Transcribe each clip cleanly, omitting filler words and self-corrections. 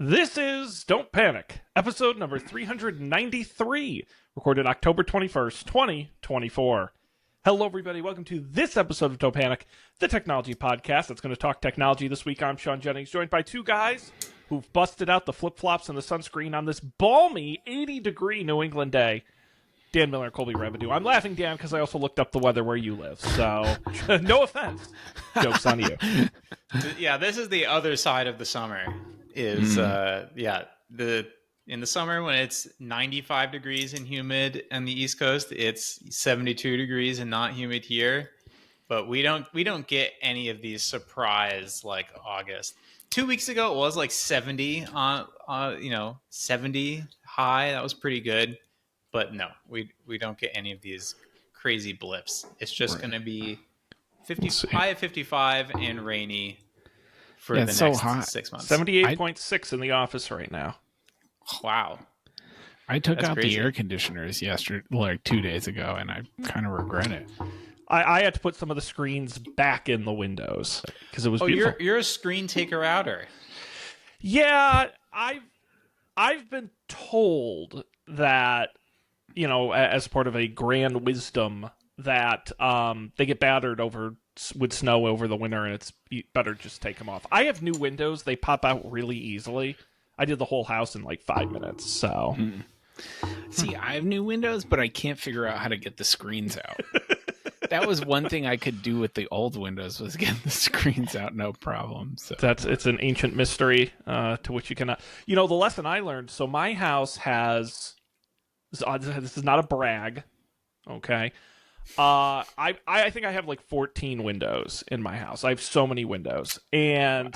This is Don't Panic, episode number 393, recorded October 21st, 2024. Hello, everybody. Welcome to this episode of Don't Panic, the technology podcast that's going to talk technology. This week, I'm Sean Jennings, joined by two guys who've busted out the flip-flops and the sunscreen on this balmy 80-degree New England day. Dan Miller and Colby Revenue. I'm laughing, Dan, because I also looked up the weather where you live, so no offense. Joke's on you. Yeah, this is the other side of the summer. In the summer when it's 95 degrees and humid on the East Coast, it's 72 degrees and not humid here. But we don't get any of these surprise like August. 2 weeks ago it was like 70 70 high. That was pretty good. But no, we don't get any of these crazy blips. It's just going to be high of 55 and rainy for the next 6 months. 78.6 in the office right now. Wow. I took That's out crazy. the air conditioners yesterday, like 2 days ago, and I kind of regret it. I had to put some of the screens back in the windows because it was beautiful. You're a screen taker outer. Yeah, I've been told that, you know, as part of a grand wisdom that they get battered with snow over the winter, and it's better just take them off. I have new windows. They pop out really easily. I did the whole house in like 5 minutes, so... See, I have new windows, but I can't figure out how to get the screens out. That was one thing I could do with the old windows, was get the screens out, no problem. So It's an ancient mystery to which you cannot... You know, the lesson I learned, so my house has... This is not a brag, okay? I think I have like 14 windows in my house. I have so many windows. And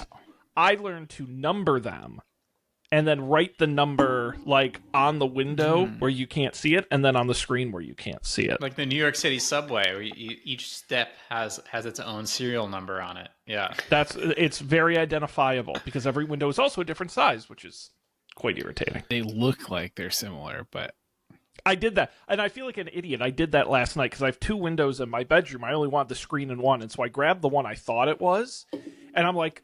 I learned to number them and then write the number like on the window where you can't see it and then on the screen where you can't see it. Like the New York City subway, where each step has its own serial number on it. Yeah. It's very identifiable because every window is also a different size, which is quite irritating. they look like they're similar, but I did that, and I feel like an idiot. I did that last night because I have two windows in my bedroom. I only want the screen in one, and so I grabbed the one I thought it was, and I'm like,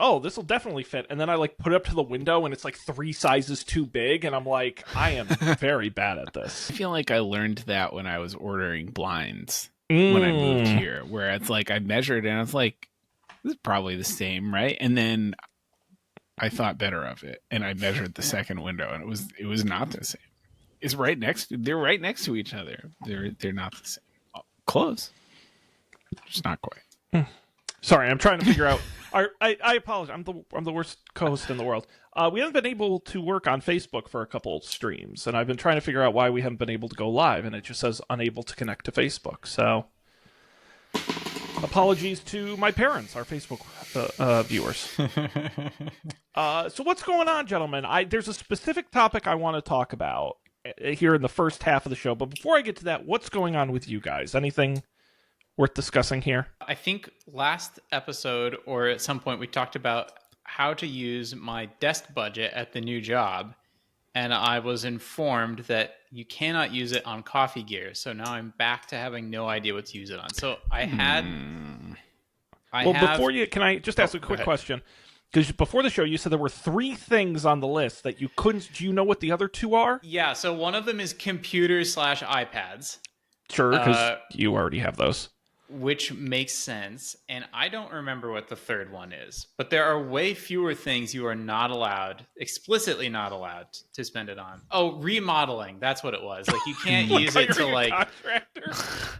oh, this will definitely fit. And then I like put it up to the window, and it's like 3 sizes too big, and I'm like, I am very bad at this. I feel like I learned that when I was ordering blinds when I moved here, where it's like I measured and I was like, this is probably the same, right? And then I thought better of it, and I measured the second window, and it was not the same. It's they're right next to each other. They're not the same. Close. Just not quite. Sorry, I'm trying to figure out. I apologize. I'm the worst co-host in the world. We haven't been able to work on Facebook for a couple streams, and I've been trying to figure out why we haven't been able to go live, and it just says unable to connect to Facebook. So, apologies to my parents, our Facebook viewers. So what's going on, gentlemen? There's a specific topic I want to talk about here in the first half of the show, but before I get to that, what's going on with you guys? Anything worth discussing here? I think last episode or at some point we talked about how to use my desk budget at the new job, and I was informed that you cannot use it on coffee gear. So now I'm back to having no idea what to use it on. So I had... Can I just ask a quick question? Because before the show, you said there were 3 things on the list that you couldn't... Do you know what the other 2 are? Yeah, so one of them is computers/iPads. Sure, because you already have those. Which makes sense. And I don't remember what the third one is. But there are way fewer things you are not allowed, explicitly not allowed, to spend it on. Oh, remodeling. That's what it was. Like, you can't use it to, like... Contractor.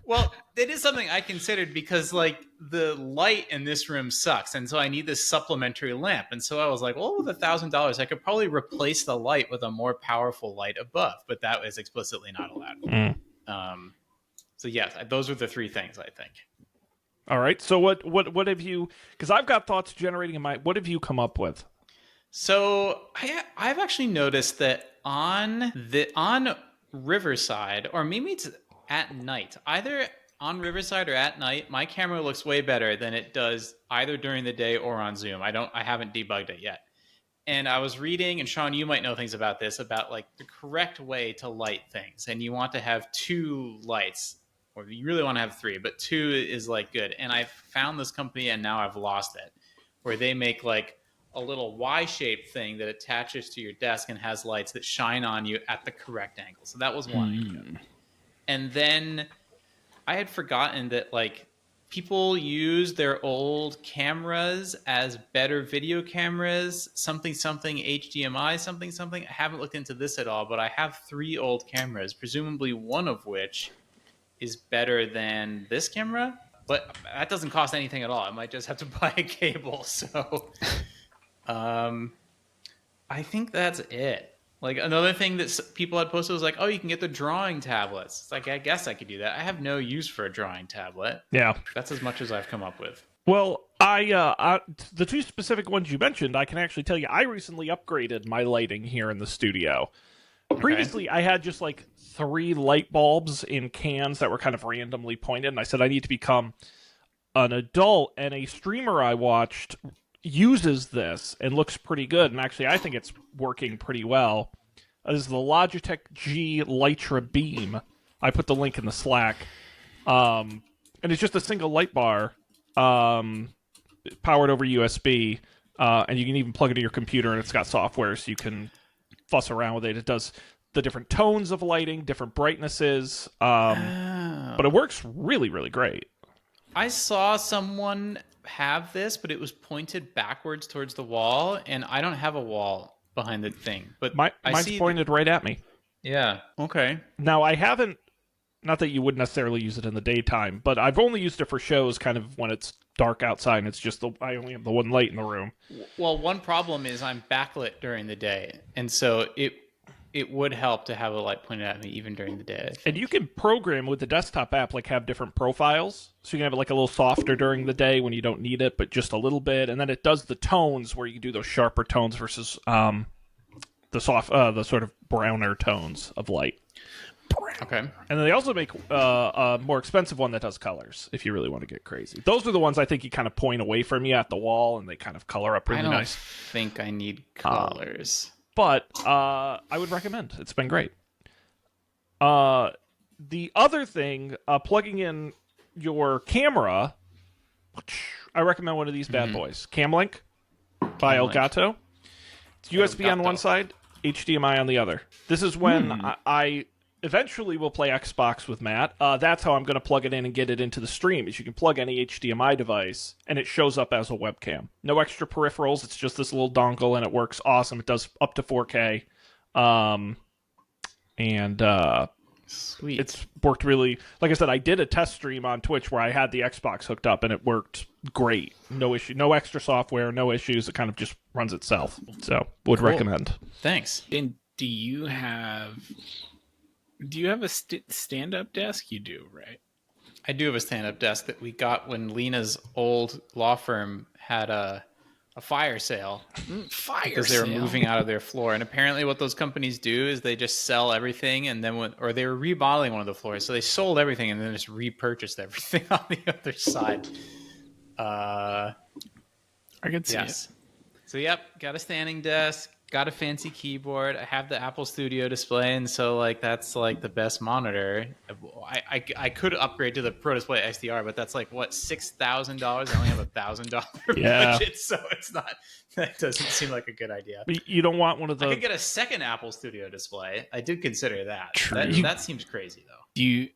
Well, it is something I considered because, like, the light in this room sucks. And so I need this supplementary lamp. And so I was like, well, with $1,000, I could probably replace the light with a more powerful light above. But that is explicitly not allowed. So yes, those are the 3 things, I think. All right. So what have you? Because I've got thoughts generating in my. What have you come up with? So I've actually noticed that on Riverside, or maybe it's at night, either on Riverside or at night, my camera looks way better than it does either during the day or on Zoom. I haven't debugged it yet. And I was reading, and Sean, you might know things about this, about like the correct way to light things. And you want to have 2 lights. Or you really want to have 3, but 2 is like good. And I found this company and now I've lost it, where they make like a little Y-shaped thing that attaches to your desk and has lights that shine on you at the correct angle. So that was one idea. And then I had forgotten that like people use their old cameras as better video cameras, something HDMI, something. I haven't looked into this at all, but I have 3 old cameras, presumably one of which is better than this camera, but that doesn't cost anything at all. I might just have to buy a cable. So I think that's it. Like another thing that people had posted was like, oh, you can get the drawing tablets. It's like, I guess I could do that. I have no use for a drawing tablet. Yeah. That's as much as I've come up with. Well, the 2 specific ones you mentioned, I can actually tell you, I recently upgraded my lighting here in the studio. Previously, I had just like 3 light bulbs in cans that were kind of randomly pointed, and I said I need to become an adult, and a streamer I watched uses this and looks pretty good, and actually I think it's working pretty well. This is the Logitech G Litra Beam. I put the link in the Slack. And it's just a single light bar powered over USB, and you can even plug it into your computer, and it's got software so you can fuss around with it. It does the different tones of lighting, different brightnesses, but it works really, really great. I saw someone have this, but it was pointed backwards towards the wall, and I don't have a wall behind the thing. But mine's pointed right at me. Yeah. Okay. Now, I haven't, not that you would necessarily use it in the daytime, but I've only used it for shows kind of when it's dark outside and it's just I only have the one light in the room. Well, one problem is I'm backlit during the day, and so it would help to have a light pointed at me even during the day. And you can program with the desktop app, like have different profiles. So you can have it like a little softer during the day when you don't need it, but just a little bit. And then it does the tones where you can do those sharper tones versus the sort of browner tones of light. Okay. And then they also make a more expensive one that does colors if you really want to get crazy. Those are the ones I think you kind of point away from you at the wall and they kind of color up really nice. I think I need colors. But I would recommend. It's been great. The other thing, plugging in your camera, I recommend one of these bad boys. Camlink by Elgato. It's USB on one side, HDMI on the other. This is when I eventually will play Xbox with Matt. That's how I'm going to plug it in and get it into the stream, is you can plug any HDMI device, and it shows up as a webcam. No extra peripherals. It's just this little dongle, and it works awesome. It does up to 4K. Sweet. It's worked really... Like I said, I did a test stream on Twitch where I had the Xbox hooked up, and it worked great. No issue. No extra software, no issues. It kind of just runs itself. So, would recommend. Thanks. And do you have a stand-up desk? You do, right? I do have a stand-up desk that we got when Lena's old law firm had a fire sale. Because they were moving out of their floor. And apparently what those companies do is they just sell everything, and then or they were remodeling one of the floors. So they sold everything and then just repurchased everything on the other side. I can see it. So, got a standing desk. Got a fancy keyboard. I have the Apple Studio display, and so like that's like the best monitor. I could upgrade to the Pro Display XDR, but that's like what, $6,000. I only have $1,000 budget, so it's not. That doesn't seem like a good idea. But you don't want one of the. I could get a second Apple Studio display. I did consider that. True. That seems crazy though. Do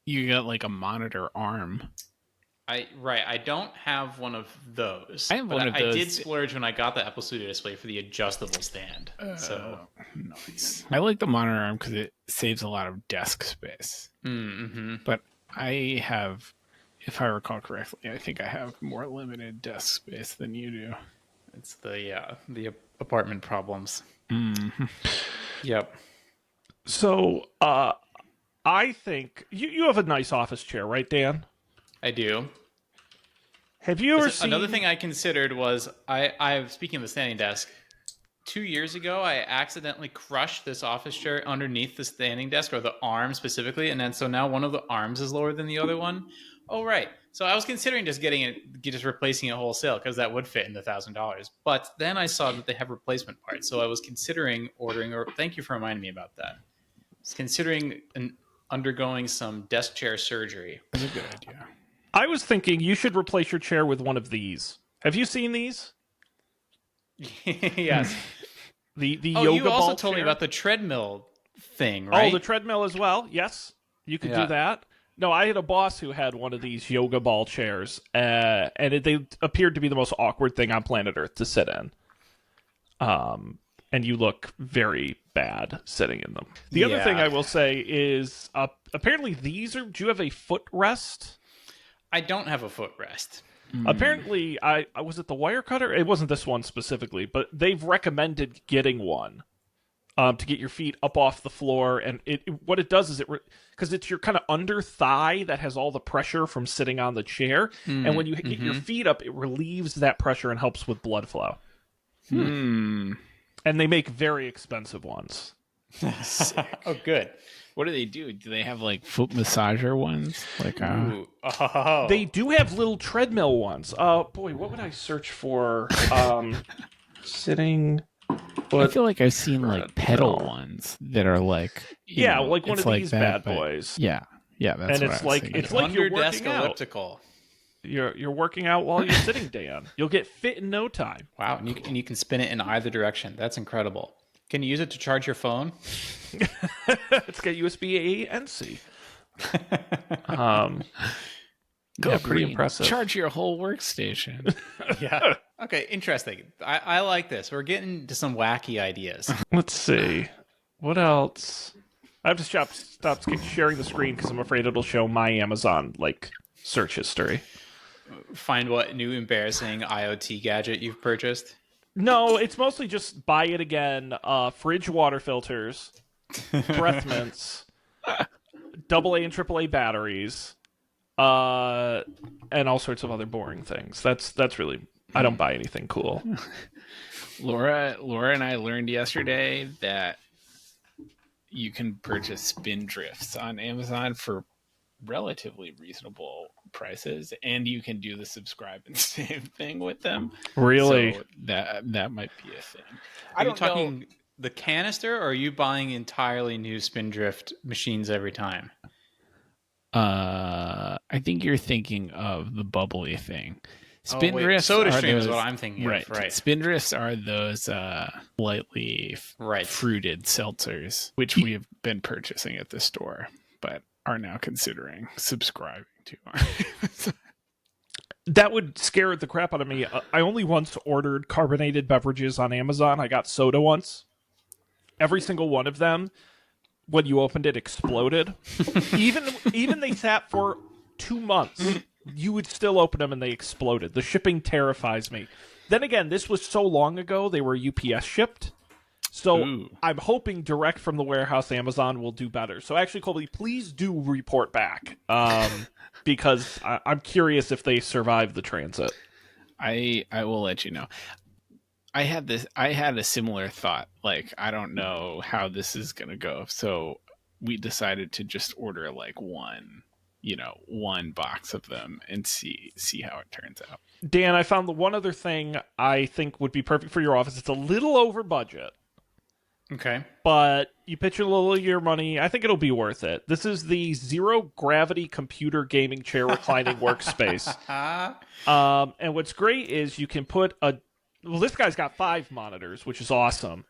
you got like a monitor arm? I don't have one of those. I have one of those. I did splurge when I got the Apple Studio display for the adjustable stand. So nice. I like the monitor arm because it saves a lot of desk space. Mm-hmm. But I have, if I recall correctly, I think I have more limited desk space than you do. It's the apartment problems. Mm-hmm. Yep. So I think you have a nice office chair, right, Dan? I do. Have you ever seen... Another thing I considered was, speaking of the standing desk, 2 years ago, I accidentally crushed this office chair underneath the standing desk, or the arm specifically, and then so now one of the arms is lower than the other one. Oh, right. So I was considering just replacing it wholesale, because that would fit in the $1,000. But then I saw that they have replacement parts, so I was considering ordering, or thank you for reminding me about that. I was considering undergoing some desk chair surgery. That's a good idea. I was thinking you should replace your chair with one of these. Have you seen these? Yes. The Oh, yoga you also ball told me chair? about the treadmill thing, right? Oh, the treadmill as well. Yes, you could do Yeah. that. No, I had a boss who had one of these yoga ball chairs, and they appeared to be the most awkward thing on planet Earth to sit in. And you look very bad sitting in them. The other thing I will say is, apparently these are. Do you have a footrest? I don't have a footrest. Apparently, I was it the wire cutter? It wasn't this one specifically, but they've recommended getting one to get your feet up off the floor. And what it does is because it's your kind of under thigh that has all the pressure from sitting on the chair, and when you get your feet up, it relieves that pressure and helps with blood flow. And they make very expensive ones. Oh, good. What do they do? Do they have like foot massager ones? Like, Ooh. Oh. They do have little treadmill ones. Boy, what would I search for? Sitting. I feel like I've seen like pedal ones that are like, like one of like these that, bad boys. Yeah, that's And what it's I was like thinking. it's like you're Under-desk working out. elliptical. You're working out while you're sitting, Dan. You'll get fit in no time. Wow, and you can spin it in either direction. That's incredible. Can you use it to charge your phone? It's got USB A and C. Pretty impressive. Charge your whole workstation. Yeah. Okay, interesting. I like this. We're getting to some wacky ideas. Let's see. What else? I have to stop sharing the screen because I'm afraid it'll show my Amazon search history. Find what new embarrassing IoT gadget you've purchased. No, it's mostly just buy it again. Fridge water filters, breath mints, AA and AAA batteries, and all sorts of other boring things. That's really. I don't buy anything cool. Laura and I learned yesterday that you can purchase spin drifts on Amazon for relatively reasonable prices, and you can do the subscribe and save thing with them. Really? So that might be a thing. Are you talking the canister, or are you buying entirely new Spindrift machines every time? I think you're thinking of the bubbly thing. Spindrifts SodaStream is what I'm thinking right. of. Right. Spindrifts are those lightly fruited seltzers, which we have been purchasing at the store, but are now considering subscribing to. That would scare the crap out of me. I only once ordered carbonated beverages on Amazon. I got soda once. Every single one of them, when you opened it, exploded. even they sat for 2 months. You would still open them and they exploded. The shipping terrifies me. Then again, this was so long ago, they were UPS shipped. So I'm hoping direct from the warehouse Amazon will do better. So actually, Colby, please do report back. Because I'm curious if they survive the transit. I will let you know. I had a similar thought. Like, I don't know how this is going to go. So we decided to just order like one box of them and see how it turns out. Dan, I found the one other thing I think would be perfect for your office. It's a little over budget. Okay. But you pitch a little of your money. I think it'll be worth it. This is the zero gravity computer gaming chair reclining workspace. And what's great is you can put this guy's got 5 monitors, which is awesome.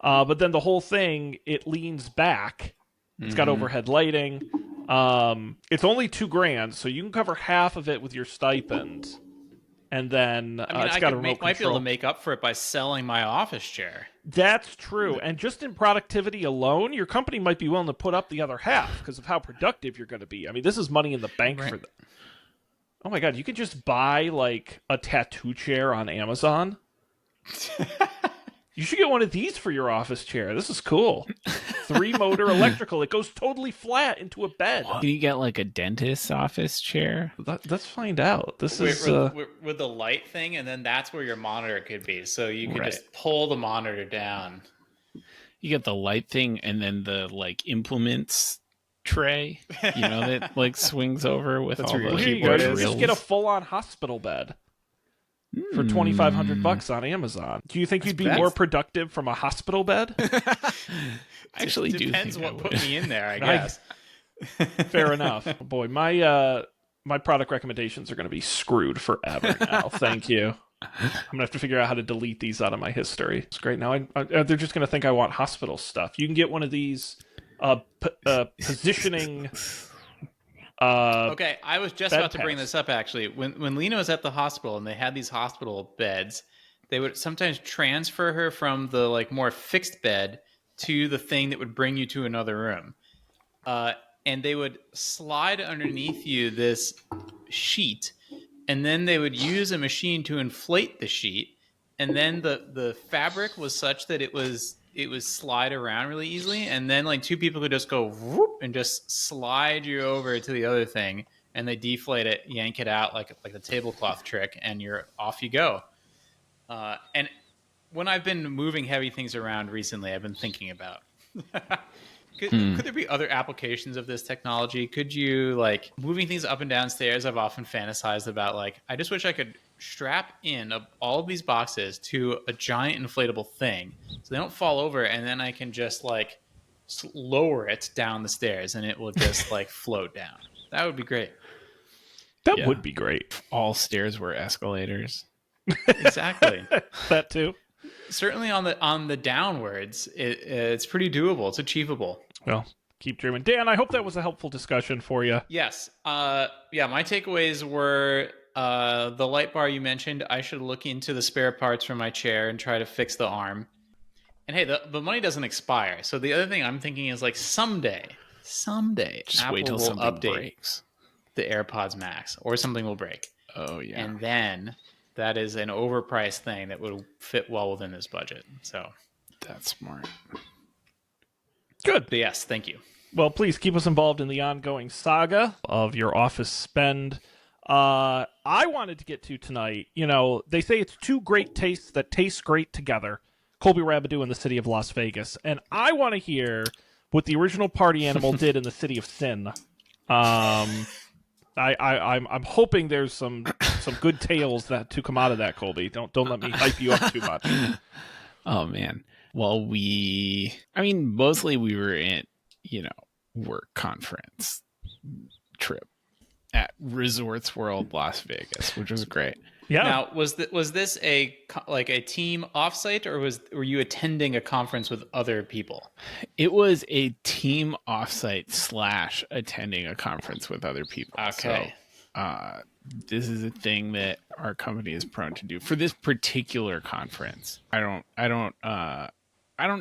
But then the whole thing, it leans back. It's got overhead lighting. It's only $2,000, so you can cover half of it with your stipend. And then it's got a remote might be able control. to make up for it by selling my office chair. That's true. And just in productivity alone, your company might be willing to put up the other half because of how productive you're going to be. I mean, this is money in the bank for them. Oh my God, you could just buy like a tattoo chair on Amazon. You should get one of these for your office chair. This is cool. 3-motor electrical. It goes totally flat into a bed. Can you get like a dentist's office chair? Let's find out. This is with the light thing, and then that's where your monitor could be. So you could just pull the monitor down. You get the light thing, and then the like implements tray, that like swings over with all the Here you go. keyboard You just rails. get a full-on hospital bed for $2,500 on Amazon. Do you think you'd be more productive from a hospital bed? I actually do. Depends think what put me in there, I guess. Fair enough. Boy, my product recommendations are going to be screwed forever now. Thank you. I'm gonna have to figure out how to delete these out of my history. It's great. Now they're just gonna think I want hospital stuff. You can get one of these positioning. Okay, I was just bed about to bring pass. this up actually. When Lena was at the hospital and they had these hospital beds, they would sometimes transfer her from the like more fixed bed to the thing that would bring you to another room. And they would slide underneath you this sheet, and then they would use a machine to inflate the sheet, and then the fabric was such that it was slide around really easily, and then like two people could just go whoop and just slide you over to the other thing, and they deflate it, yank it out like the tablecloth trick, and you're off you go. And when I've been moving heavy things around recently, I've been thinking about could there be other applications of this technology? Could you, like, moving things up and down stairs, I've often fantasized about, like, I just wish I could strap in all of these boxes to a giant inflatable thing so they don't fall over, and then I can just, like, lower it down the stairs and it will just, like, float down. That would be great. That would be great. All stairs were escalators. Exactly. That too. Certainly on the downwards, it's pretty doable. It's achievable. Well, keep dreaming. Dan, I hope that was a helpful discussion for you. Yes. My takeaways were the light bar you mentioned. I should look into the spare parts for my chair and try to fix the arm. And hey, the money doesn't expire. So the other thing I'm thinking is, like, someday, Just Apple wait till will something update breaks. the AirPods Max, or something will break. Oh yeah. And then that is an overpriced thing that would fit well within this budget. So That's smart. Good. but yes, thank you. Well, please keep us involved in the ongoing saga of your office spend. I wanted to get to tonight, they say it's two great tastes that taste great together. Colby Rabidou in the city of Las Vegas. And I want to hear what the original party animal did in the city of Sin. I'm hoping there's some good tales to come out of that, Colby. Don't let me hype you up too much. Oh man. Well, mostly we were in, work conference trip at Resorts World Las Vegas, which was great. Yeah. Now, was this a team offsite, or were you attending a conference with other people? It was a team offsite / attending a conference with other people. Okay. So, this is a thing that our company is prone to do for this particular conference. I don't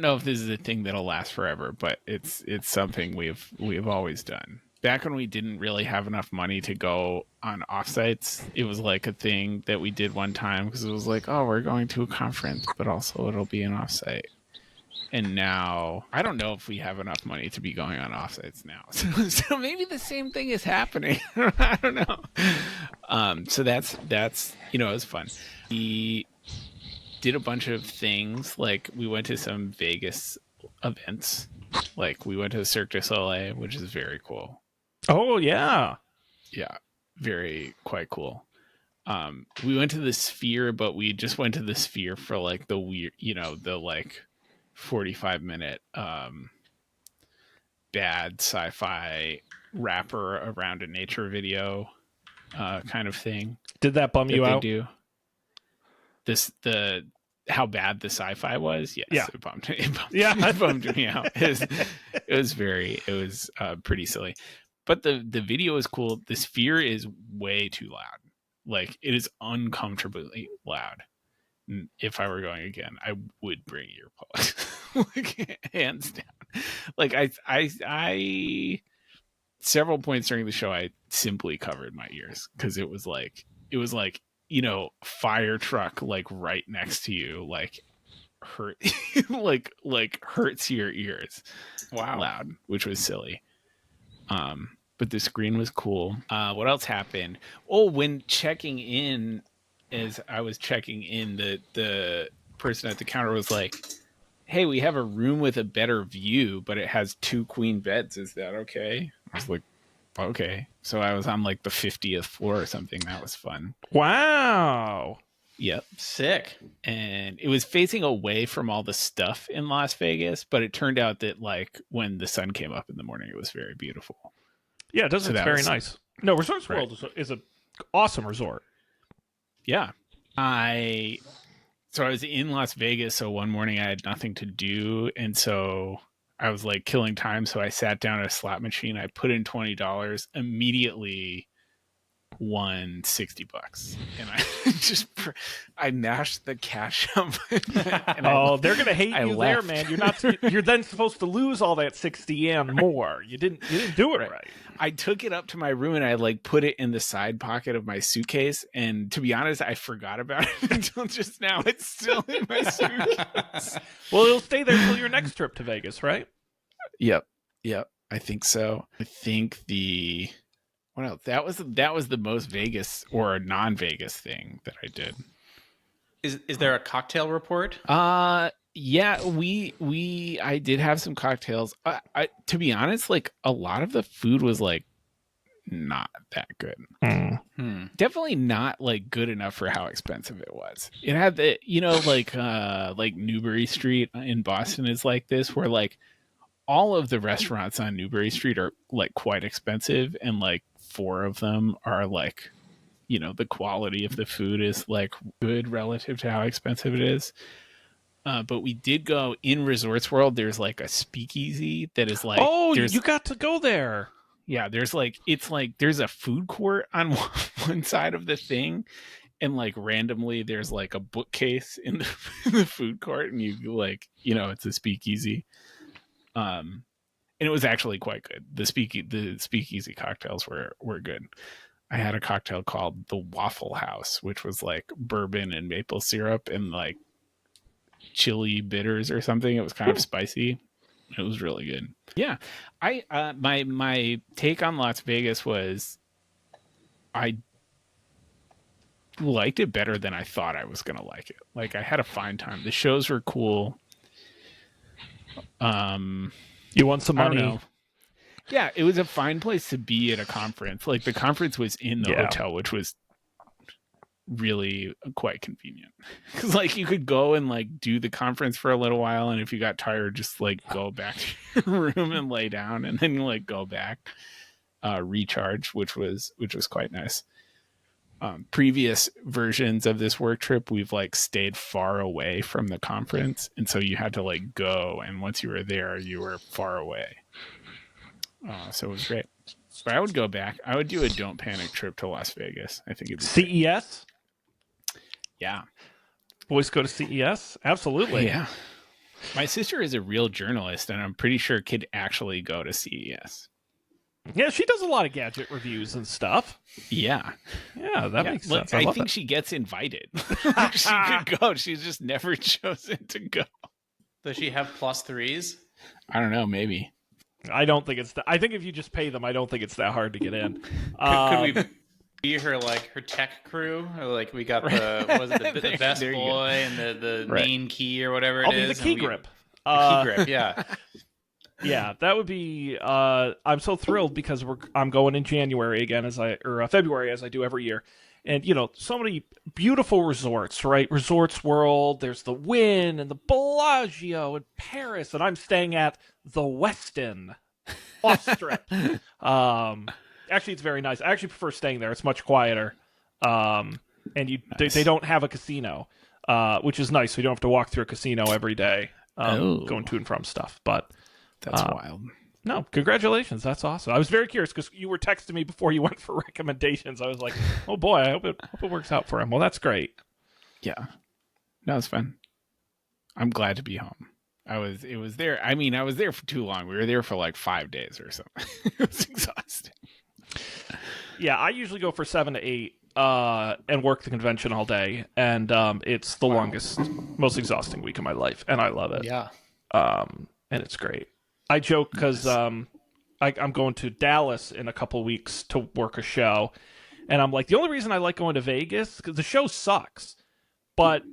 know if this is a thing that'll last forever, but it's something we've always done. Back when we didn't really have enough money to go on offsites, it was like a thing that we did one time because it was like, oh, we're going to a conference, but also it'll be an offsite. And now I don't know if we have enough money to be going on offsites now. So maybe the same thing is happening. I don't know. So that's it was fun. We did a bunch of things. Like, we went to some Vegas events. Like, we went to the Cirque du Soleil, which is very cool. Oh, yeah. Yeah, quite cool. We went to the Sphere, but we just went to the Sphere for like the weird, the like 45-minute bad sci-fi wrapper around a nature video kind of thing. Did that bum you out? Do how bad the sci-fi was? Yes, Yeah. it bummed me out. It was pretty silly. But the video is cool. The Sphere is way too loud. Like, it is uncomfortably loud. If I were going again, I would bring earplugs. Like, hands down. Like, I several points during the show, I simply covered my ears because it was like fire truck like right next to you, like hurt like hurts your ears. Wow. Loud, which was silly. But the screen was cool. What else happened? Oh, when checking in, as I was checking in, the person at the counter was like, hey, we have a room with a better view, but it has 2 queen beds. Is that okay? I was like, okay. So I was on like the 50th floor or something. That was fun. Wow. Yep. Sick. And it was facing away from all the stuff in Las Vegas, but it turned out that, like, when the sun came up in the morning, it was very beautiful. Yeah, it does. So It's very nice. No, Resorts Right. World is an awesome resort. Yeah. I was in Las Vegas, so one morning I had nothing to do, and so I was like killing time. So I sat down at a slot machine. I put in $20, immediately won $60, and I mashed the cash up. And they're gonna hate you there, man. You're then supposed to lose all that 60 and more. You didn't do it right. I took it up to my room and I like put it in the side pocket of my suitcase. And to be honest, I forgot about it until just now. It's still in my suitcase. Well, it'll stay there until your next trip to Vegas, right? Yep. I think so. I think what else? That was the most Vegas or non-Vegas thing that I did. Is there a cocktail report? Yeah, I did have some cocktails. To be honest, like a lot of the food was like not that good. Definitely not like good enough for how expensive it was. It had the, like Newbury Street in Boston is like this, where like all of the restaurants on Newbury Street are like quite expensive, and like 4 of them are like, the quality of the food is like good relative to how expensive it is. But we did go in Resorts World. There's like a speakeasy that is like, you got to go there. Yeah, there's like, it's like there's a food court on one side of the thing, and like randomly there's like a bookcase in the food court, and you like, it's a speakeasy. And it was actually quite good. The speakeasy cocktails were good. I had a cocktail called the Waffle House, which was like bourbon and maple syrup and like chili bitters or something. It was kind of spicy. It was really good. Yeah. My take on Las Vegas was I liked it better than I thought I was going to like it. Like I had a fine time. The shows were cool. You want some money? I don't know. Yeah, it was a fine place to be at a conference. Like the conference was in the hotel, which was really quite convenient. Because like you could go and like do the conference for a little while, and if you got tired, just like go back to your room and lay down, and then like go back, recharge, which was quite nice. Previous versions of this work trip, we've like stayed far away from the conference, and so you had to like go, and once you were there, you were far away. So it was great. But I would go back. I would do a Don't Panic trip to Las Vegas. I think it'd be CES. Great. Yeah, boys go to CES. Absolutely. Yeah. My sister is a real journalist, and I'm pretty sure could actually go to CES. Yeah, she does a lot of gadget reviews and stuff. Yeah. Yeah, that makes sense. I think she gets invited. She could go. She's just never chosen to go. Does she have +3s? I don't know. Maybe. I don't think it's I think if you just pay them, I don't think it's that hard to get in. Could we be her tech crew? Or like we got the best boy and the main key or whatever it is. I'll be the key grip. The key grip, yeah. Yeah, that would be. I'm so thrilled because I'm going in January again February as I do every year, and so many beautiful resorts, right? Resorts World. There's the Wynn and the Bellagio in Paris, and I'm staying at the Westin off Strip. Actually, it's very nice. I actually prefer staying there. It's much quieter, and nice. they don't have a casino, which is nice. So you don't have to walk through a casino every day, going to and from stuff, but. That's wild. No, congratulations. That's awesome. I was very curious because you were texting me before you went for recommendations. I was like, oh boy, I hope it works out for him. Well, that's great. Yeah. No, it's fun. I'm glad to be home. It was there. I mean, I was there for too long. We were there for like 5 days or something. It was exhausting. Yeah, I usually go for 7 to 8 and work the convention all day. And it's the longest, most exhausting week of my life. And I love it. Yeah. And it's great. I joke because I'm going to Dallas in a couple weeks to work a show, and I'm like, the only reason I like going to Vegas because the show sucks, but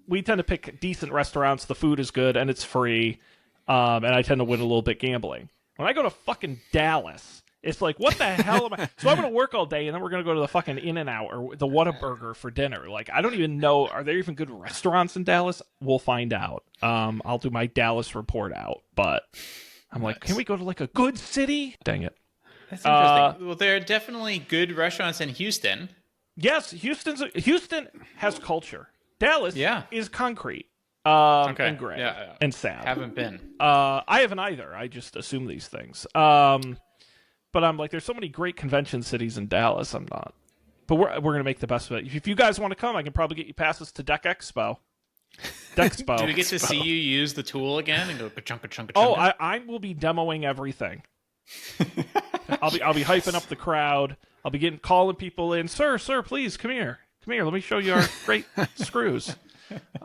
we tend to pick decent restaurants. The food is good and it's free, and I tend to win a little bit gambling. When I go to fucking Dallas, it's like, what the hell am I? So I'm going to work all day, and then we're going to go to the fucking In-N-Out or the Whataburger for dinner. Like, I don't even know. Are there even good restaurants in Dallas? We'll find out. I'll do my Dallas report out, but. I'm like, can we go to like a good city? Dang it. That's interesting. Well, there are definitely good restaurants in Houston. Yes, Houston has culture. Dallas Yeah. is concrete. Okay. And gray Yeah. and sad. Haven't been. I haven't either. I just assume these things. But I'm like, there's so many great convention cities in Dallas. I'm not. But we're gonna make the best of it. If you guys want to come, I can probably get you passes to Deck Expo. Dexpo. Do we get to see you use the tool again and go ka-chunka chunka chunka? Oh, I will be demoing everything. I'll be hyping up the crowd. I'll be calling people in. Sir, please come here. Let me show you our great screws.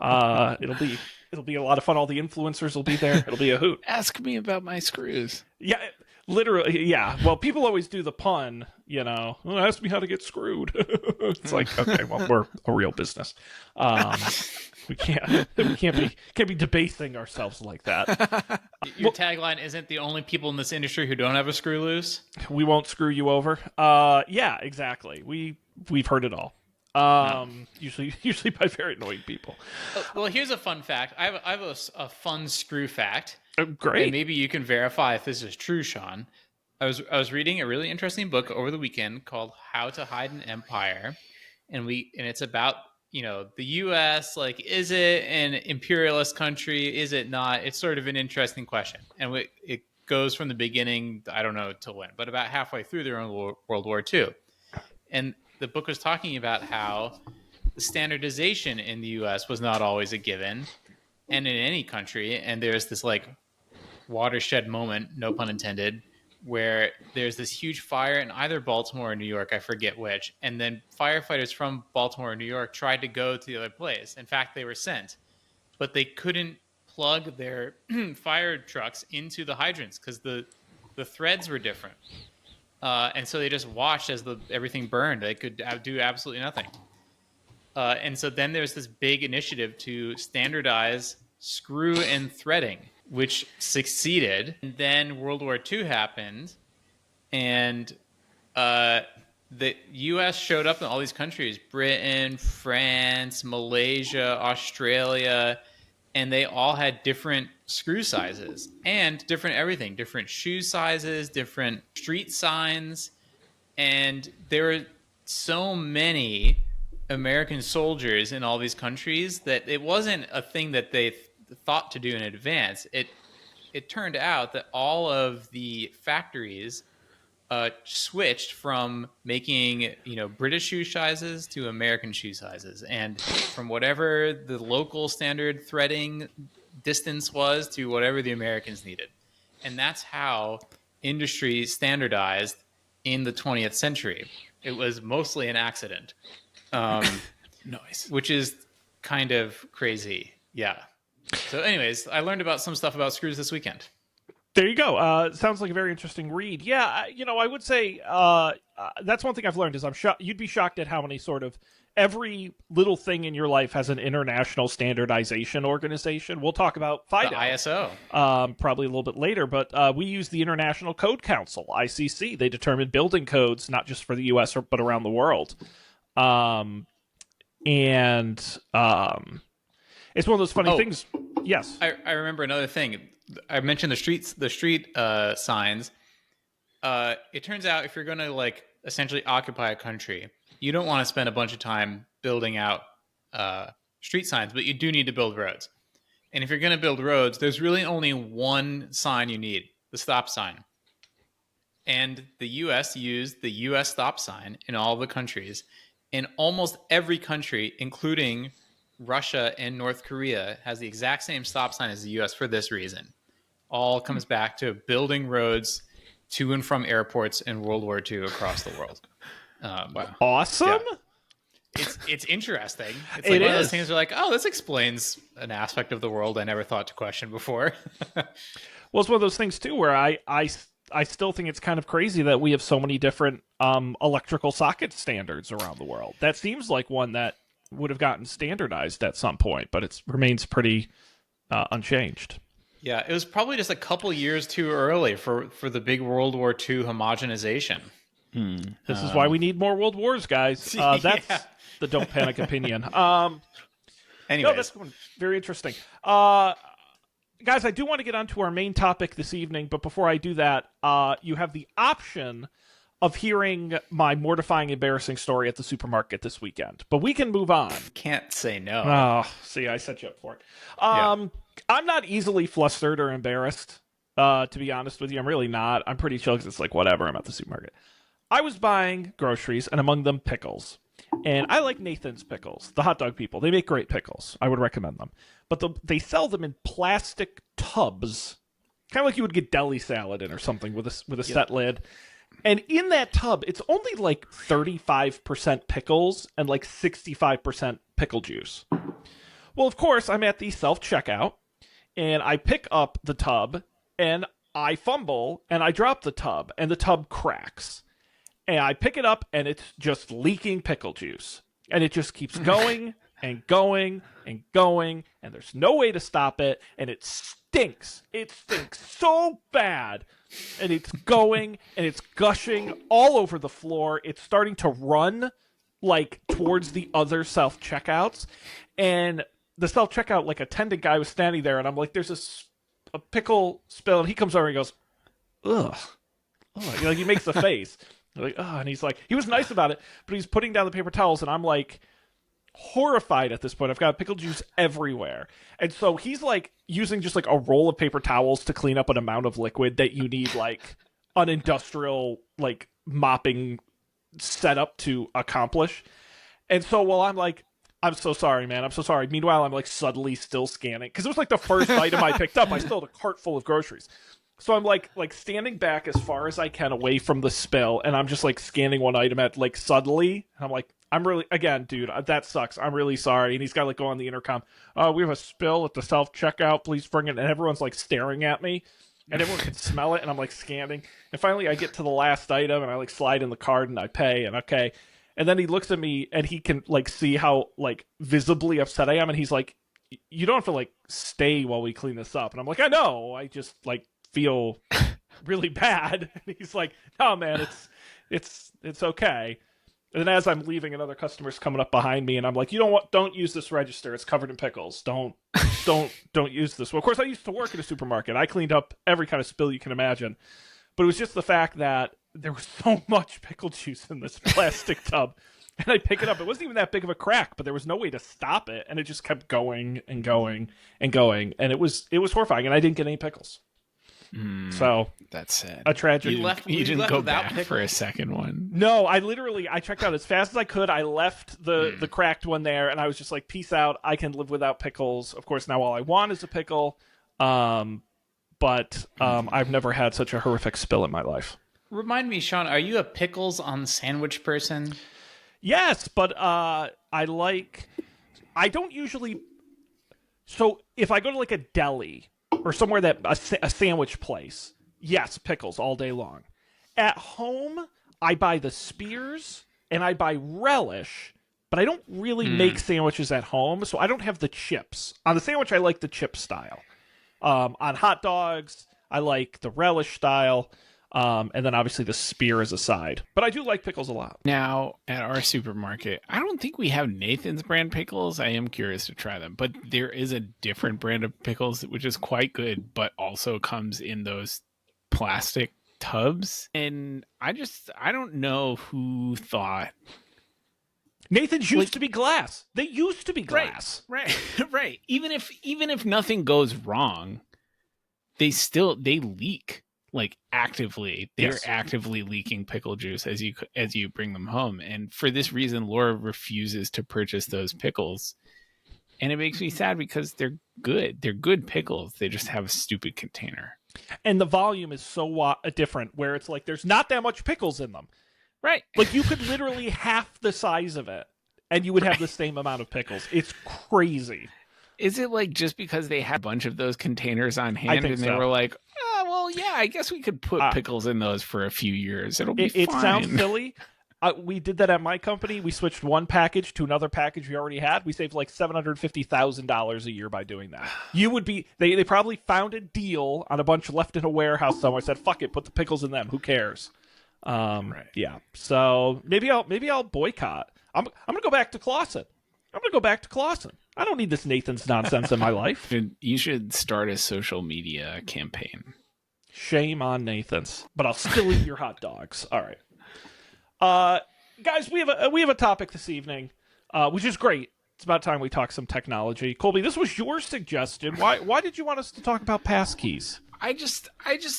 It'll be a lot of fun. All the influencers will be there. It'll be a hoot. Ask me about my screws. Yeah, literally. Yeah. Well, people always do the pun. Oh, ask me how to get screwed. It's like, okay, well, we're a real business. We can't be debasing ourselves like that. Your tagline isn't the only people in this industry who don't have a screw loose. We won't screw you over. Yeah, exactly. We've heard it all. Usually by very annoying people. Well, here's a fun fact. I have a fun screw fact. Oh, great. And maybe you can verify if this is true, Sean. I was reading a really interesting book over the weekend called How to Hide an Empire, and it's about the U.S. Like, is it an imperialist country? Is it not? It's sort of an interesting question, and it goes from the beginning. I don't know till when, but about halfway through their own World War II, and the book was talking about how the standardization in the U.S. was not always a given, and in any country, and there's this like watershed moment, no pun intended, where there's this huge fire in either Baltimore or New York, I forget which, and then firefighters from Baltimore or New York tried to go to the other place. In fact, they were sent, but they couldn't plug their fire trucks into the hydrants because the threads were different. And so they just watched as everything burned. They could do absolutely nothing. And so then there's this big initiative to standardize screw and threading, which succeeded. And then World War II happened, and the U.S. showed up in all these countries, Britain, France, Malaysia, Australia, and they all had different screw sizes and different everything, different shoe sizes, different street signs. And there were so many American soldiers in all these countries that it wasn't a thing that they thought to do in advance. It turned out that all of the factories switched from making British shoe sizes to American shoe sizes, and from whatever the local standard threading distance was to whatever the Americans needed. And that's how industry standardized in the 20th century. It was mostly an accident. Nice. Which is kind of crazy. Yeah. So anyways, I learned about some stuff about screws this weekend. There you go. Sounds like a very interesting read. Yeah, I would say that's one thing I've learned is you'd be shocked at how many sort of every little thing in your life has an international standardization organization. We'll talk about FIDO. The ISO. Probably a little bit later, but we use the International Code Council, ICC. They determine building codes, not just for the U.S., but around the world. It's one of those funny things. Yes. I remember another thing. I mentioned the street signs. It turns out if you're going to essentially occupy a country, you don't want to spend a bunch of time building out street signs, but you do need to build roads. And if you're going to build roads, there's really only one sign you need, the stop sign. And the U.S. used the U.S. stop sign in all the countries. In almost every country, including Russia and North Korea, has the exact same stop sign as the U.S. for this reason. All comes back to building roads to and from airports in World War II across the world. Wow. Awesome. Yeah. It's interesting. It's like one of those things where oh, this explains an aspect of the world I never thought to question before. Well, it's one of those things too where I still think it's kind of crazy that we have so many different electrical socket standards around the world. That seems like one that would have gotten standardized at some point, but it remains pretty unchanged. Yeah, it was probably just a couple years too early for the big World War II homogenization. This is why we need more World Wars, guys. That's the Don't Panic opinion. Anyways. No, that's very interesting. Guys, I do want to get on to our main topic this evening, but before I do that, you have the option of hearing my mortifying, embarrassing story at the supermarket this weekend. But we can move on. Can't say no. Oh, see, I set you up for it. I'm not easily flustered or embarrassed, to be honest with you. I'm really not. I'm pretty chill because it's like, whatever, I'm at the supermarket. I was buying groceries, and among them, pickles. And I like Nathan's Pickles, the hot dog people. They make great pickles. I would recommend them. But they sell them in plastic tubs, kind of like you would get deli salad in or something with a set lid. And in that tub, it's only like 35% pickles and like 65% pickle juice. Well, of course, I'm at the self-checkout, and I pick up the tub, and I fumble, and I drop the tub, and the tub cracks. And I pick it up, and it's just leaking pickle juice. And it just keeps going and going and going, and there's no way to stop it, and it stinks. It stinks so bad. And it's going, and it's gushing all over the floor. It's starting to run, like, towards the other self-checkouts. And the self-checkout, like, attendant guy was standing there, and I'm like, there's a pickle spill, and he comes over and he goes, ugh. Like, he makes the face. Like, oh, and he's like, he was nice about it, but he's putting down the paper towels, and I'm like horrified at this point. I've got pickle juice everywhere. And so he's like using just like a roll of paper towels to clean up an amount of liquid that you need like an industrial like mopping setup to accomplish. And so while I'm like, I'm so sorry, man. I'm so sorry. Meanwhile, I'm like subtly still scanning because it was like the first item I picked up. I still had a cart full of groceries. So I'm like standing back as far as I can away from the spill, and I'm just like scanning one item at like subtly. And I'm like, I'm really, again, dude, that sucks. I'm really sorry. And he's got to like go on the intercom. We have a spill at the self-checkout. Please bring it. And everyone's like staring at me, and everyone can smell it. And I'm like scanning. And finally I get to the last item, and I like slide in the card, and I pay, and okay. And then he looks at me, and he can like see how like visibly upset I am. And he's like, you don't have to like stay while we clean this up. And I'm like, I know. I just like feel really bad. And he's like, no, man, it's okay. And then as I'm leaving, another customer's coming up behind me, and I'm like, don't use this register. It's covered in pickles. Don't use this. Well, of course, I used to work in a supermarket. I cleaned up every kind of spill you can imagine. But it was just the fact that there was so much pickle juice in this plastic tub. And I pick it up. It wasn't even that big of a crack, but there was no way to stop it. And it just kept going and going and going. And it was horrifying. And I didn't get any pickles. So that's sad. A tragedy. You didn't go back for a second one. No, I checked out as fast as I could. I left the cracked one there, and I was just like, peace out. I can live without pickles. Of course, now all I want is a pickle. But I've never had such a horrific spill in my life. Remind me, Sean, are you a pickles on sandwich person? Yes, but I don't usually. So if I go to like a deli or somewhere that a sandwich place, yes, pickles all day long. At home, I buy the spears and I buy relish, but I don't really make sandwiches at home, so I don't have the chips. On the sandwich, I like the chip style. On hot dogs, I like the relish style, and then obviously the spear as a side. But I do like pickles a lot. Now, at our supermarket, I don't think we have Nathan's brand pickles. I am curious to try them. But there is a different brand of pickles, which is quite good, but also comes in those plastic tubs. And I don't know who thought. Nathan's used to be glass. They used to be glass. Right. Even if nothing goes wrong, they leak. Like actively, they're actively leaking pickle juice as you bring them home, and for this reason, Laura refuses to purchase those pickles, and it makes me sad because they're good. They're good pickles. They just have a stupid container, and the volume is so different. Where it's like there's not that much pickles in them, right? Like you could literally half the size of it, and you would have the same amount of pickles. It's crazy. Is it like just because they had a bunch of those containers on hand and they were like, oh, well, yeah, I guess we could put pickles in those for a few years. It'll be fine. It sounds silly. We did that at my company. We switched one package to another package we already had. We saved like $750,000 a year by doing that. You would be they probably found a deal on a bunch left in a warehouse somewhere. Said, fuck it, put the pickles in them. Who cares? Right. Yeah. So maybe I'll boycott. I'm gonna go back to Clausen. I don't need this Nathan's nonsense in my life. You should start a social media campaign. Shame on Nathan's. But I'll still eat your hot dogs. All right. Guys, we have a topic this evening, which is great. It's about time we talk some technology. Colby, this was your suggestion. Why did you want us to talk about passkeys? I just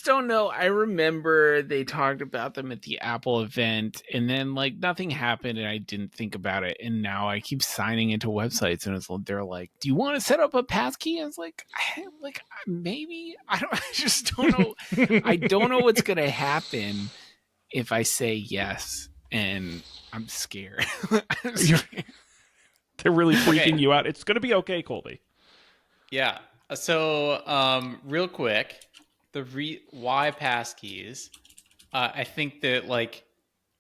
don't know. I remember they talked about them at the Apple event, and then like nothing happened, and I didn't think about it. And now I keep signing into websites, and they're like, "Do you want to set up a passkey?" And it's like, maybe I don't. I just don't know. I don't know what's gonna happen if I say yes, and I'm scared. They're really freaking you out. It's gonna be okay, Colby. Yeah. So, real quick, why passkeys? I think that like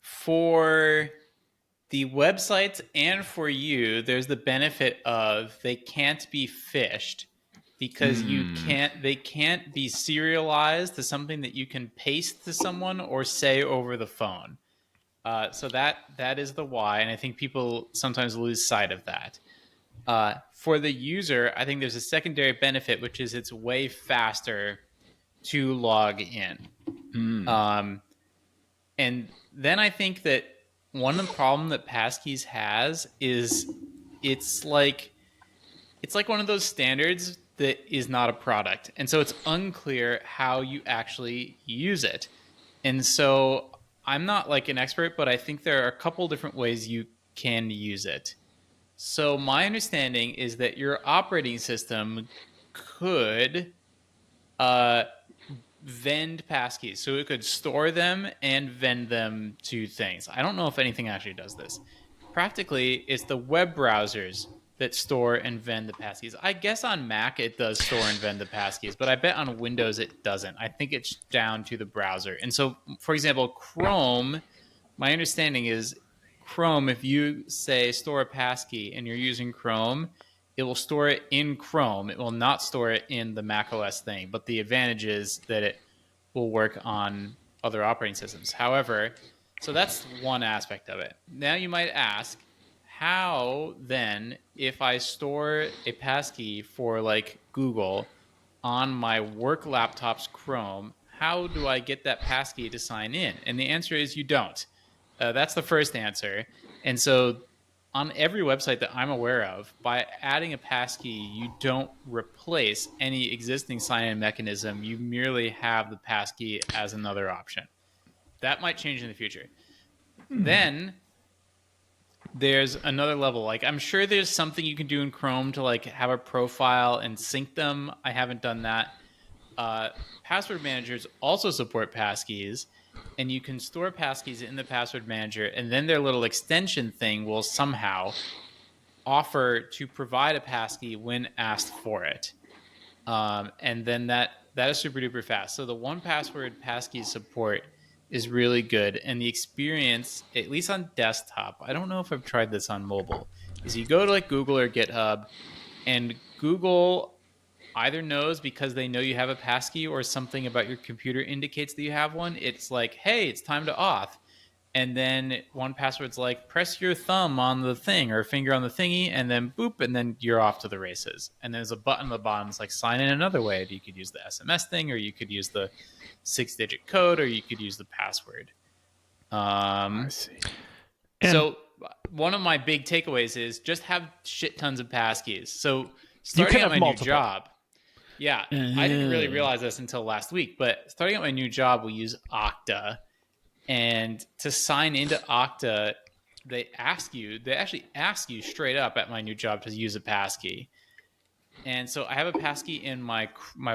for the websites and for you, there's the benefit of they can't be phished because they can't be serialized to something that you can paste to someone or say over the phone. So that is the why, and I think people sometimes lose sight of that. For the user, I think there's a secondary benefit, which is it's way faster to log in. And then I think that one of the problem that Passkeys has is it's like one of those standards that is not a product. And so it's unclear how you actually use it. And so I'm not like an expert, but I think there are a couple different ways you can use it. So my understanding is that your operating system could vend passkeys. So it could store them and vend them to things. I don't know if anything actually does this. Practically, it's the web browsers that store and vend the passkeys. I guess on Mac it does store and vend the passkeys, but I bet on Windows it doesn't. I think it's down to the browser. And so, for example, Chrome, my understanding is Chrome, if you say store a passkey and you're using Chrome, it will store it in Chrome. It will not store it in the macOS thing. But the advantage is that it will work on other operating systems. However, so that's one aspect of it. Now you might ask, how then, if I store a passkey for like Google on my work laptop's Chrome, how do I get that passkey to sign in? And the answer is you don't. That's the first answer. And so on every website that I'm aware of, by adding a passkey, you don't replace any existing sign-in mechanism. You merely have the passkey as another option. That might change in the future. Then there's another level. Like I'm sure there's something you can do in Chrome to like have a profile and sync them. I haven't done that. Password managers also support passkeys. And you can store passkeys in the password manager, and then their little extension thing will somehow offer to provide a passkey when asked for it. And then that is super duper fast. So the 1Password passkey support is really good. And the experience, at least on desktop, I don't know if I've tried this on mobile, is you go to like Google or GitHub, and Google either knows because they know you have a passkey or something about your computer indicates that you have one. It's like, hey, it's time to auth. And then 1Password's like, press your thumb on the thing or finger on the thingy, and then boop, and then you're off to the races. And there's a button at the bottom. It's like, sign in another way. You could use the SMS thing, or you could use the 6-digit code, or you could use the password. I see. So one of my big takeaways is just have shit tons of passkeys. So starting at my new job, yeah, I didn't really realize this until last week, but starting at my new job, we use Okta. And to sign into Okta, they actually ask you straight up at my new job to use a passkey. And so I have a passkey in my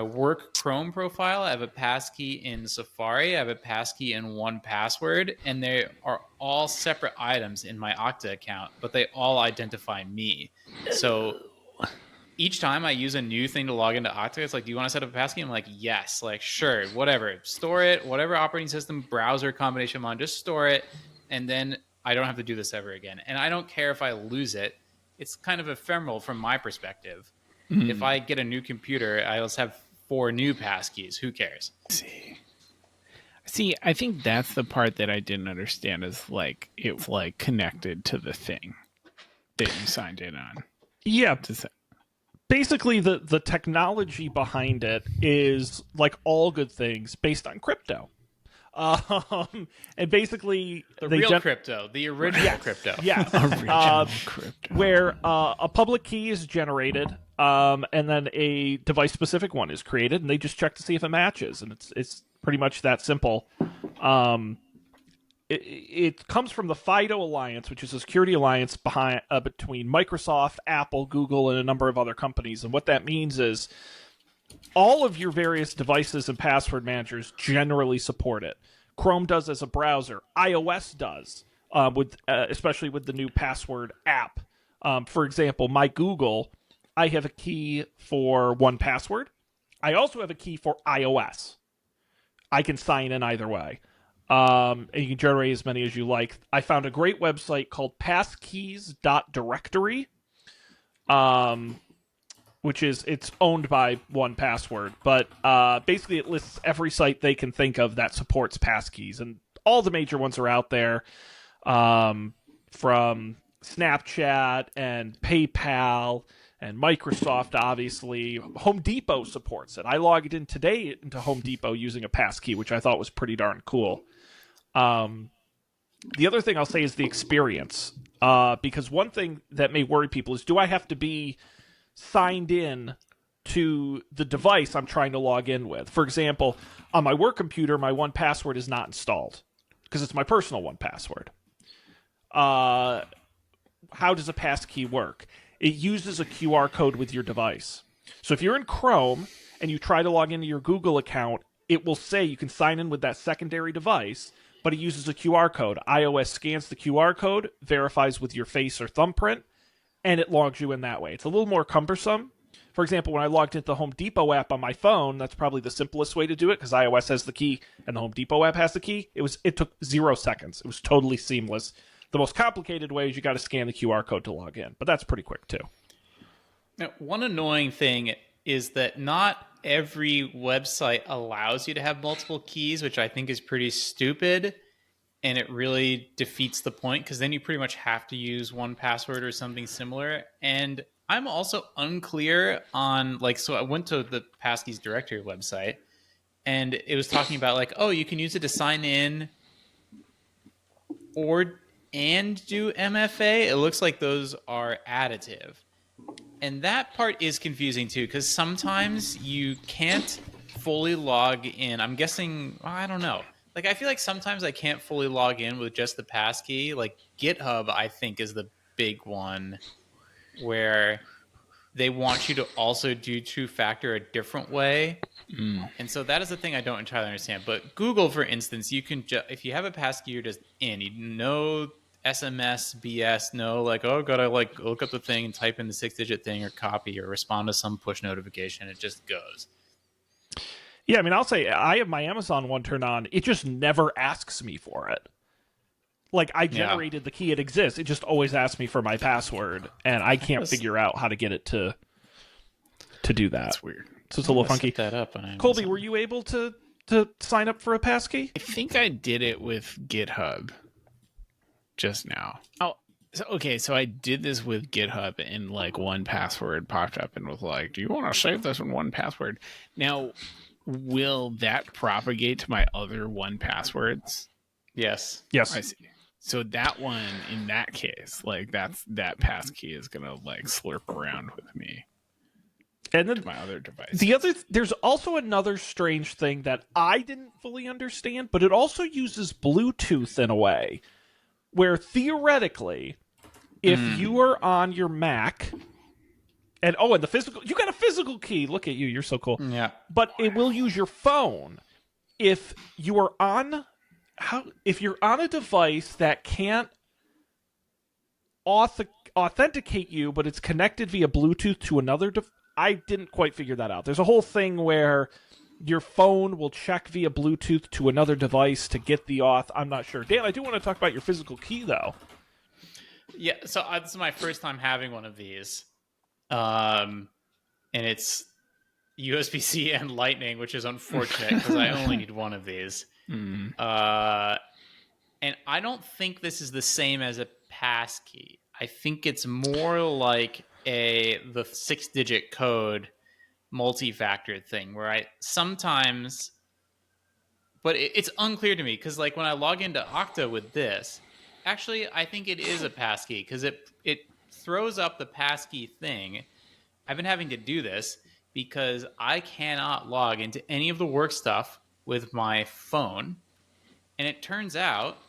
work Chrome profile. I have a passkey in Safari. I have a passkey in 1Password. And they are all separate items in my Okta account, but they all identify me. So each time I use a new thing to log into Okta, it's like, do you want to set up a passkey? I'm like, yes, like, sure, whatever. Store it, whatever operating system, browser combination I'm on, just store it. And then I don't have to do this ever again. And I don't care if I lose it. It's kind of ephemeral from my perspective. Mm-hmm. If I get a new computer, I just have 4 new passkeys. Who cares? See, I think that's the part that I didn't understand is like, it's like connected to the thing that you signed in on. Yeah. Basically, the technology behind it is, like all good things, based on crypto. And basically, The real crypto, the original crypto. Yes. Original crypto. Where a public key is generated, and then a device-specific one is created, and they just check to see if it matches, and it's pretty much that simple. It comes from the FIDO Alliance, which is a security alliance between Microsoft, Apple, Google, and a number of other companies. And what that means is all of your various devices and password managers generally support it. Chrome does as a browser. iOS does, especially with the new password app. For example, my Google, I have a key for 1Password. I also have a key for iOS. I can sign in either way. And you can generate as many as you like. I found a great website called passkeys.directory, which it's owned by 1Password, but basically it lists every site they can think of that supports passkeys, and all the major ones are out there, from Snapchat and PayPal and Microsoft, obviously. Home Depot supports it. I logged in today into Home Depot using a passkey, which I thought was pretty darn cool. The other thing I'll say is the experience, because one thing that may worry people is, do I have to be signed in to the device I'm trying to log in with? For example, on my work computer, my 1Password is not installed because it's my personal 1Password. How does a passkey work? It uses a QR code with your device. So if you're in Chrome and you try to log into your Google account, it will say you can sign in with that secondary device, but it uses a QR code. iOS scans the QR code, verifies with your face or thumbprint, and it logs you in that way. It's a little more cumbersome. For example, when I logged into the Home Depot app on my phone, that's probably the simplest way to do it because iOS has the key and the Home Depot app has the key. It took 0 seconds. It was totally seamless. The most complicated way is you got to scan the QR code to log in, but that's pretty quick too. Now, one annoying thing is that not every website allows you to have multiple keys, which I think is pretty stupid. And it really defeats the point because then you pretty much have to use 1Password or something similar. And I'm also unclear on, so I went to the Passkeys directory website and it was talking about you can use it to sign in and do MFA. It looks like those are additive. And that part is confusing too, because sometimes you can't fully log in. I'm guessing, I don't know. I feel like sometimes I can't fully log in with just the passkey. GitHub, I think, is the big one where they want you to also do two-factor a different way. And so that is the thing I don't entirely understand. But Google, for instance, you can if you have a passkey, you're just in. No SMS, BS, no gotta look up the thing and type in the 6-digit thing or copy or respond to some push notification. It just goes. Yeah, I mean, I'll say I have my Amazon one turned on. It just never asks me for it. I generated the key. It exists. It just always asks me for my password, and I can't figure out how to get it to do that. That's weird. So it's a little funky. Set that up on Colby, were you able to sign up for a passkey? I think I did it with GitHub just now. So I did this with GitHub, and 1Password popped up and was like, "Do you want to save this in 1Password?" Now, will that propagate to my other 1Passwords? Yes. Yes. I see. So that one, in that case, that passkey is gonna slurp around with me. And then to my other device. There's also another strange thing that I didn't fully understand, but it also uses Bluetooth in a way where theoretically, if you are on your Mac, and the physical, you got a physical key. Look at you, you're so cool. Yeah. But it will use your phone if you are on. If you're on a device that can't authenticate you, but it's connected via Bluetooth to another device. I didn't quite figure that out. There's a whole thing where your phone will check via Bluetooth to another device to get the auth. I'm not sure. Dan, I do want to talk about your physical key, though. Yeah, so this is my first time having one of these. And it's USB-C and Lightning, which is unfortunate because I only need one of these. And I don't think this is the same as a passkey. I think it's more like the 6-digit code multi-factor thing where sometimes but it's unclear to me because like when I log into Okta with this, actually I think it is a passkey because it throws up the passkey thing. I've been having to do this because I cannot log into any of the work stuff with my phone, and it turns out,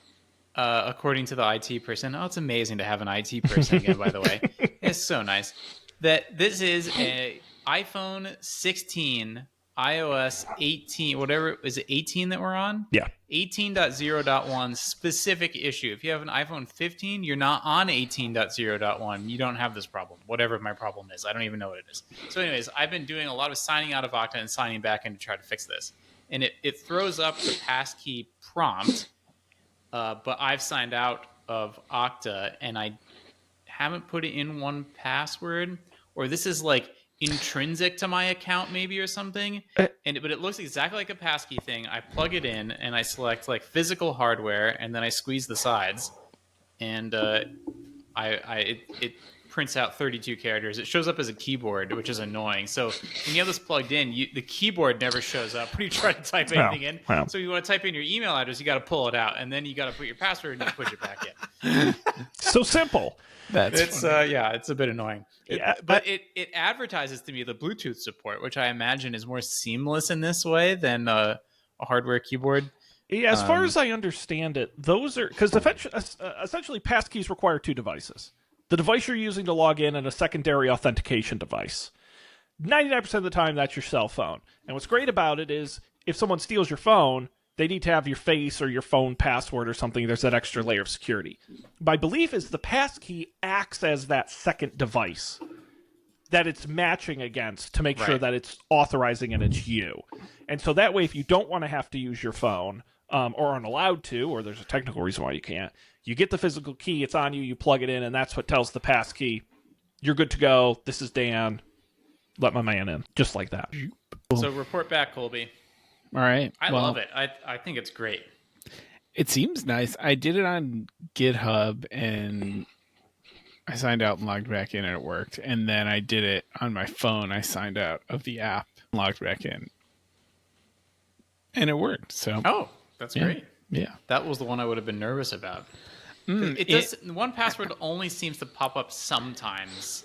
according to the IT person, it's amazing to have an IT person again. By the way, it's so nice that this is a iPhone 16. iOS 18, whatever, is it 18 that we're on? Yeah. 18.0.1 specific issue. If you have an iPhone 15, you're not on 18.0.1. You don't have this problem, whatever my problem is. I don't even know what it is. So anyways, I've been doing a lot of signing out of Okta and signing back in to try to fix this. And it throws up the passkey prompt, but I've signed out of Okta and I haven't put it in one password, or this is like intrinsic to my account maybe or something, but it looks exactly like a passkey thing. I plug it in and I select like physical hardware and then I squeeze the sides and it prints out 32 characters. It shows up as a keyboard, which is annoying. So when you have this plugged in, the keyboard never shows up when you try to type anything in. Wow. So you want to type in your email address, you got to pull it out and then you got to put your password and you push it back in. So simple. It's a bit annoying. But it advertises to me the Bluetooth support, which I imagine is more seamless in this way than a hardware keyboard. Yeah, as far as I understand it, those are because essentially passkeys require two devices: the device you're using to log in and a secondary authentication device. 99% of the time, that's your cell phone. And what's great about it is if someone steals your phone, they need to have your face or your phone password or something. There's that extra layer of security. My belief is the passkey acts as that second device that it's matching against to make sure that it's authorizing and it's you. And so that way, if you don't want to have to use your phone or aren't allowed to, or there's a technical reason why you can't, you get the physical key, it's on you, you plug it in, and that's what tells the passkey, you're good to go, this is Dan, let my man in. Just like that. So report back, Colby. All right. I love it. I think it's great. It seems nice. I did it on GitHub and I signed out and logged back in and it worked. And then I did it on my phone. I signed out of the app, logged back in, and it worked. So that's great. Yeah. That was the one I would have been nervous about. It does. One password only seems to pop up sometimes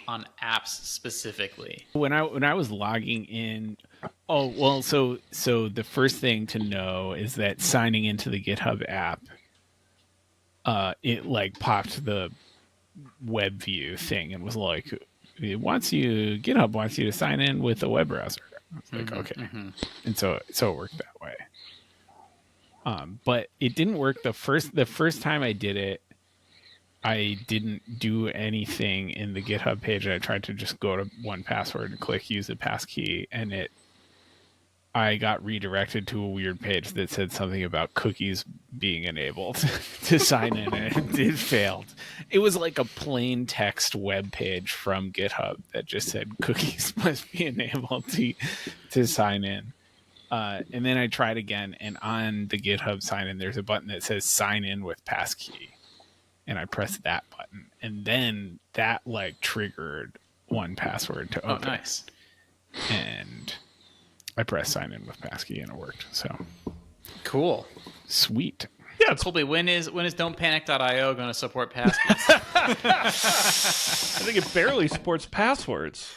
on apps specifically. When I was logging in, so the first thing to know is that signing into the GitHub app, it like popped the web view thing and was like, GitHub wants you to sign in with a web browser. I was like, okay. And so it worked that way. But it didn't work the first time I did it. I didn't do anything in the GitHub page. I tried to just go to 1Password and click use a passkey, and I got redirected to a weird page that said something about cookies being enabled to sign in, and it failed. It was like a plain text web page from GitHub that just said cookies must be enabled to sign in. And then I tried again, and on the GitHub sign in, there's a button that says sign in with passkey. And I pressed that button, and then that like triggered 1Password to open. Oh, nice. And I pressed sign in with passkey, and it worked. So cool, sweet. Yeah, Colby, when is don'tpanic.io going to support passkeys? I think it barely supports passwords.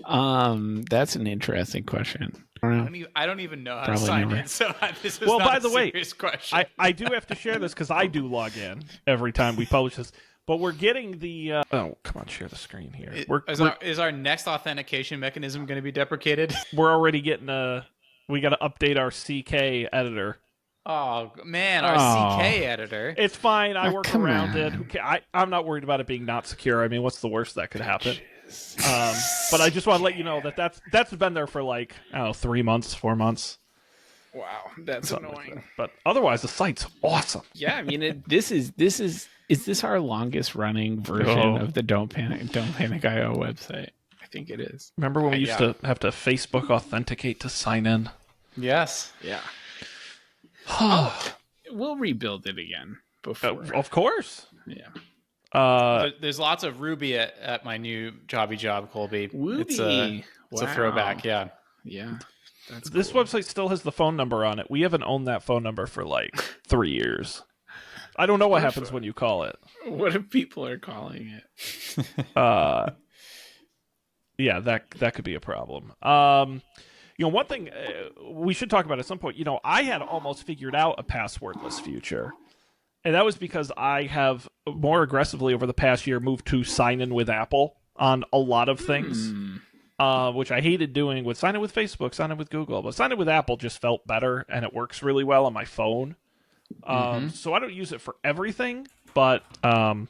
That's an interesting question. I don't even know how to sign in. So this is by the way, serious question. I do have to share this because I do log in every time we publish this. But we're getting the come on, share the screen here. Is our next authentication mechanism going to be deprecated? We're already getting we got to update our CK editor. Oh man, our CK editor. It's fine. I work around on. it. I'm not worried about it being not secure. I mean, what's the worst that could happen? But I just want to let you know that's been there for like 3 months, 4 months. Wow, that's annoying. But otherwise, the site's awesome. Yeah, I mean, is this our longest running version of the Don't Panic IO website? I think it is. Remember when we used to have to Facebook authenticate to sign in? Yes. Yeah. We'll rebuild it again before. Of course. Yeah. There's lots of Ruby at my new jobby job, Colby. Ruby. It's a throwback, yeah. Yeah. That's This cool. website still has the phone number on it. We haven't owned that phone number for like 3 years. I don't know what happens when you call it. What if people are calling it? Yeah, that could be a problem. One thing we should talk about at some point. I had almost figured out a passwordless future, and that was because I have more aggressively over the past year moved to sign in with Apple on a lot of things, which I hated doing with sign in with Facebook, sign in with Google, but sign in with Apple just felt better, and it works really well on my phone. So I don't use it for everything, but that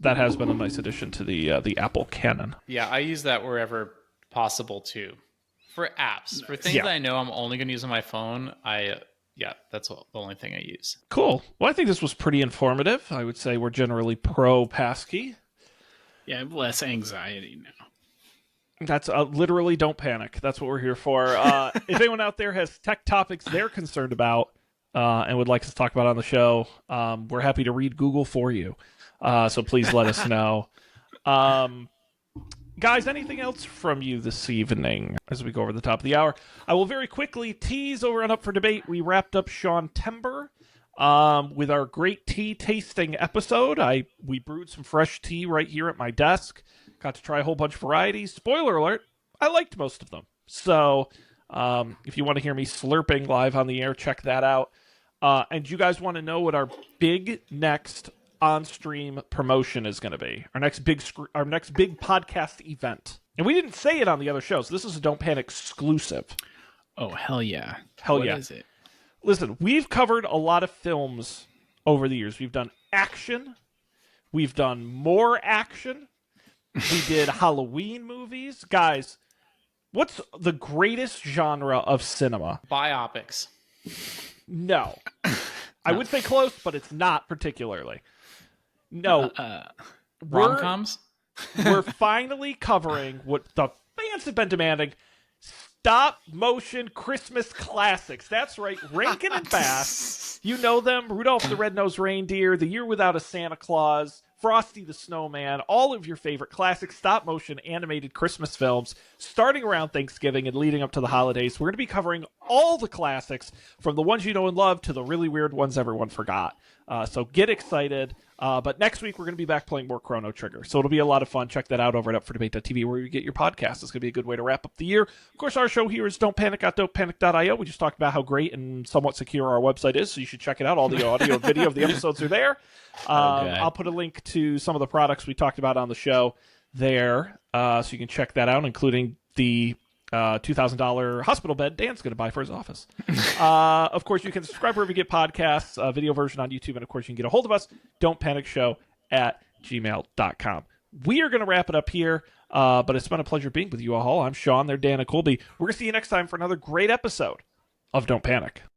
has been a nice addition to the Apple canon. Yeah, I use that wherever possible too. For apps, for things that I know I'm only going to use on my phone, that's the only thing I use. Cool. Well, I think this was pretty informative. I would say we're generally pro Passkey. Yeah, I have less anxiety now. That's literally don't panic. That's what we're here for. If anyone out there has tech topics they're concerned about and would like us to talk about on the show, we're happy to read Google for you. So please let us know. Guys, anything else from you this evening as we go over the top of the hour? I will very quickly tease over and Up for Debate. We wrapped up Sean Timber with our great tea tasting episode. We brewed some fresh tea right here at my desk. Got to try a whole bunch of varieties. Spoiler alert, I liked most of them. So if you want to hear me slurping live on the air, check that out. And you guys want to know what our next on-stream promotion is going to be, our next big podcast event. And we didn't say it on the other shows. This is a Don't Panic exclusive. Oh, hell yeah. What is it? Listen, we've covered a lot of films over the years. We've done action. We've done more action. We did Halloween movies. Guys, what's the greatest genre of cinema? Biopics. No. I would say close, but it's not particularly. No. Rom-coms? We're finally covering what the fans have been demanding. Stop-motion Christmas classics. That's right. Rankin and Bass. You know them. Rudolph the Red-Nosed Reindeer, The Year Without a Santa Claus, Frosty the Snowman, all of your favorite classic stop-motion animated Christmas films starting around Thanksgiving and leading up to the holidays. We're going to be covering all the classics from the ones you know and love to the really weird ones everyone forgot. So get excited. But next week, we're going to be back playing more Chrono Trigger. So it'll be a lot of fun. Check that out over at UpForDebate.tv where you get your podcast. It's going to be a good way to wrap up the year. Of course, our show here is don'tpanic.io. We just talked about how great and somewhat secure our website is, so you should check it out. All the audio and video of the episodes are there. I'll put a link to some of the products we talked about on the show there, so you can check that out, including the $2,000 hospital bed Dan's going to buy for his office. Of course, you can subscribe wherever you get podcasts, video version on YouTube, and of course, you can get a hold of us, don'tpanicshow@gmail.com. We are going to wrap it up here, but it's been a pleasure being with you all. I'm Sean, they're Dan and Colby. We're going to see you next time for another great episode of Don't Panic.